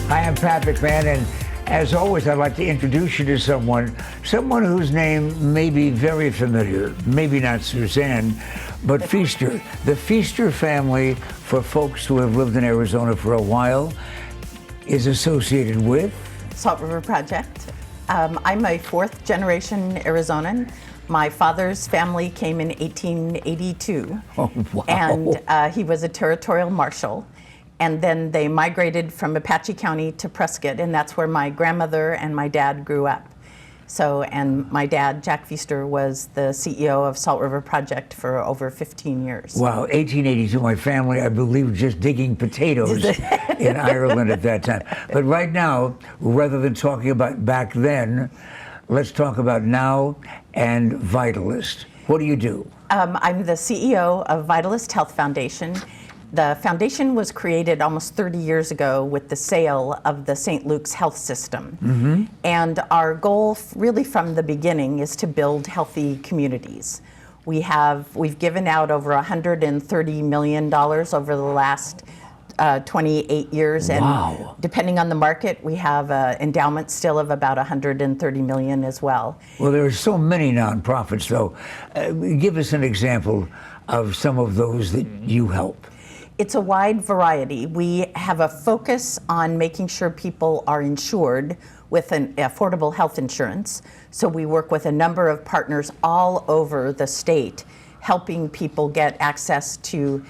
Hi, I'm Pat McMahon, and as always, I'd like to introduce you to someone whose name may be very familiar, maybe not Suzanne, but Pfister. The Pfister family, for folks who have lived in Arizona for a while, is associated with Salt River Project. I'm a fourth generation Arizonan. My father's family came in 1882. Oh, wow. And he was a territorial marshal. And then they migrated from Apache County to Prescott, and that's where my grandmother and my dad grew up. So, and my dad, Jack Pfister, was the CEO of Salt River Project for over 15 years. Wow, 1882, my family, I believe, just digging potatoes in Ireland at that time. But right now, rather than talking about back then, let's talk about now and Vitalist. What do you do? I'm the CEO of Vitalist Health Foundation. The foundation was created almost 30 years ago with the sale of the St. Luke's health system. Mm-hmm. And our goal really from the beginning is to build healthy communities. We've given out over $130 million over the last 28 years. And wow. Depending on the market, we have an endowment still of about $130 million as well. Well, there are so many nonprofits, though. Give us an example of some of those that you help. It's a wide variety. We have a focus on making sure people are insured with an affordable health insurance. So we work with a number of partners all over the state, helping people get access to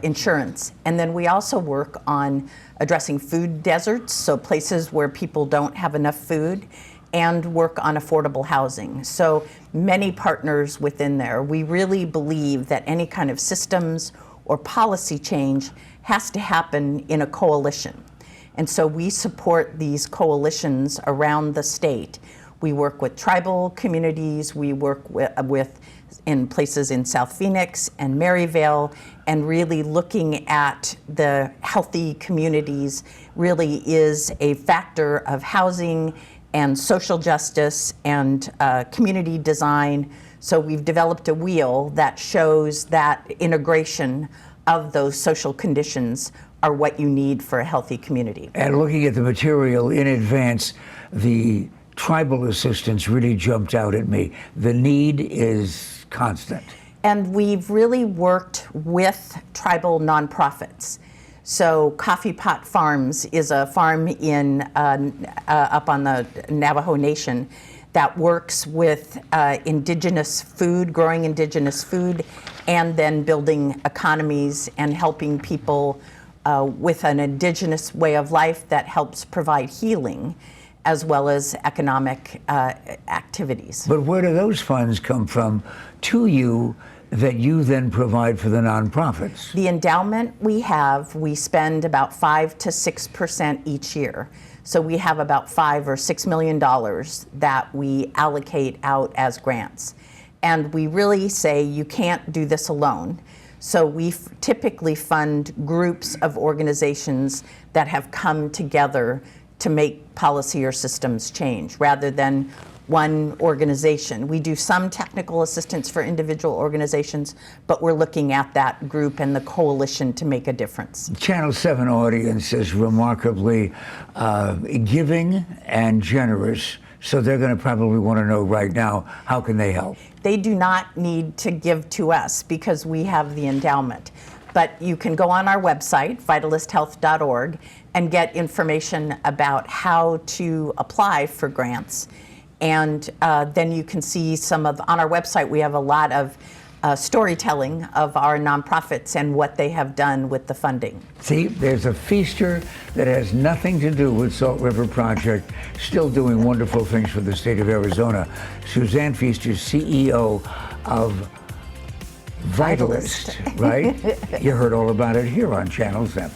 insurance. And then we also work on addressing food deserts, so places where people don't have enough food, and work on affordable housing. So many partners within there. We really believe that any kind of systems or policy change has to happen in a coalition. And so we support these coalitions around the state. We work with tribal communities, we work with in places in South Phoenix and Maryvale, and really looking at the healthy communities really is a factor of housing and social justice and community design. So we've developed a wheel that shows that integration of those social conditions are what you need for a healthy community. And looking at the material in advance, the tribal assistance really jumped out at me. The need is constant. And we've really worked with tribal nonprofits. So Coffee Pot Farms is a farm in up on the Navajo Nation that works with indigenous food, growing indigenous food, and then building economies and helping people with an indigenous way of life that helps provide healing as well as economic activities. But where do those funds come from to you that you then provide for the nonprofits? The endowment we spend about 5 to 6% each year. So we have about $5 or $6 million that we allocate out as grants. And we really say you can't do this alone. So we typically fund groups of organizations that have come together to make policy or systems change rather than one organization. We do some technical assistance for individual organizations, but we're looking at that group and the coalition to make a difference. Channel 7 audience is remarkably giving and generous, so they're going to probably want to know right now, how can they help? They do not need to give to us because we have the endowment. But you can go on our website, vitalisthealth.org, and get information about how to apply for grants. And then you can see on our website, we have a lot of storytelling of our nonprofits and what they have done with the funding. See, there's a Pfister that has nothing to do with Salt River Project, still doing wonderful things for the state of Arizona. Suzanne Pfister, CEO of Vitalist, right? You heard all about it here on Channel 7.